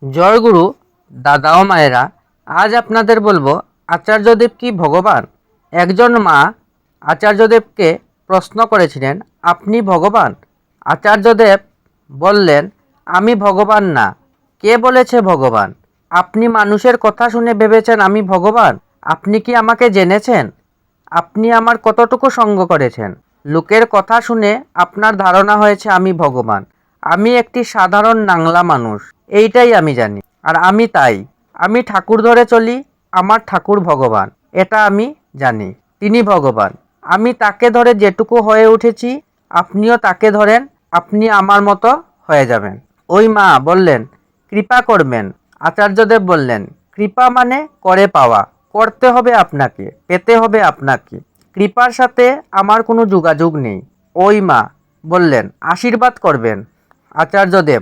জয় গুরু দাদা ও মায়েরা, আজ আপনাদের বলবো আচার্যদেব কি ভগবান। একজন মা আচার্যদেবকে প্রশ্ন করেছিলেন, আপনি ভগবান? আচার্যদেব বললেন, আমি ভগবান না। কে বলেছে ভগবান? আপনি মানুষের কথা শুনে ভেবেছেন আমি ভগবান? আপনি কি আমাকে জেনেছেন? আপনি আমার কতটুকু সঙ্গ করেছেন? লোকের কথা শুনে আপনার ধারণা হয়েছে আমি ভগবান। আমি একটি সাধারণ নাংলা মানুষ, এইটাই আমি জানি। আর আমি ঠাকুর ধরে চলি, আমার ঠাকুর ভগবান, এটা আমি জানি। তিনি ভগবান, আমি তাকে ধরে যেটুকু হয়ে উঠেছি, আপনিও তাকে ধরেন, আপনি আমার মতো হয়ে যাবেন। ওই মা বললেন, কৃপা করবেন। আচার্যদেব বললেন, কৃপা মানে করে পাওয়া, করতে হবে আপনাকে, পেতে হবে আপনাকে। কৃপার সাথে আমার কোনো যোগাযোগ নেই। ওই মা বললেন, আশীর্বাদ করবেন। আচার্যদেব,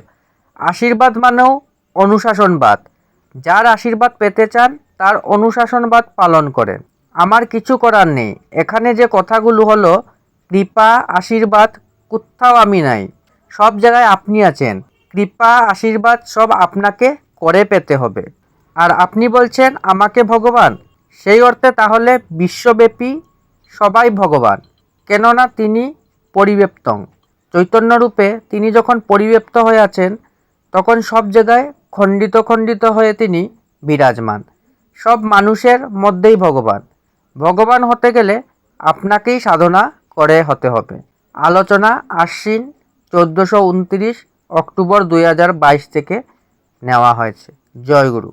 আশীর্বাদ মানেও অনুশাসনবাদ। যার আশীর্বাদ পেতে চান তার অনুশাসনবাদ পালন করেন। আমার কিছু করার নেই। এখানে যে কথাগুলো হলো কৃপা, আশীর্বাদ, কোথাও আমি নাই, সব জায়গায় আপনি আছেন। কৃপা, আশীর্বাদ সব আপনাকে করে পেতে হবে। আর আপনি বলছেন আমাকে ভগবান, সেই অর্থে তাহলে বিশ্বব্যাপী সবাই ভগবান, কেননা তিনি পরিব্যাপ্তং। চৈতন্যরূপে তিনি যখন পরিব্যাপ্ত হয়ে আছেন, তখন সব জায়গায় খণ্ডিত খণ্ডিত হয়ে তিনি বিরাজমান। সব মানুষের মধ্যেই ভগবান। ভগবান হতে গেলে আপনাকেই সাধনা করে হতে হবে। আলোচনা আশ্বিন 1429 অক্টোবর 2022 থেকে নেওয়া হয়েছে। জয় গুরু।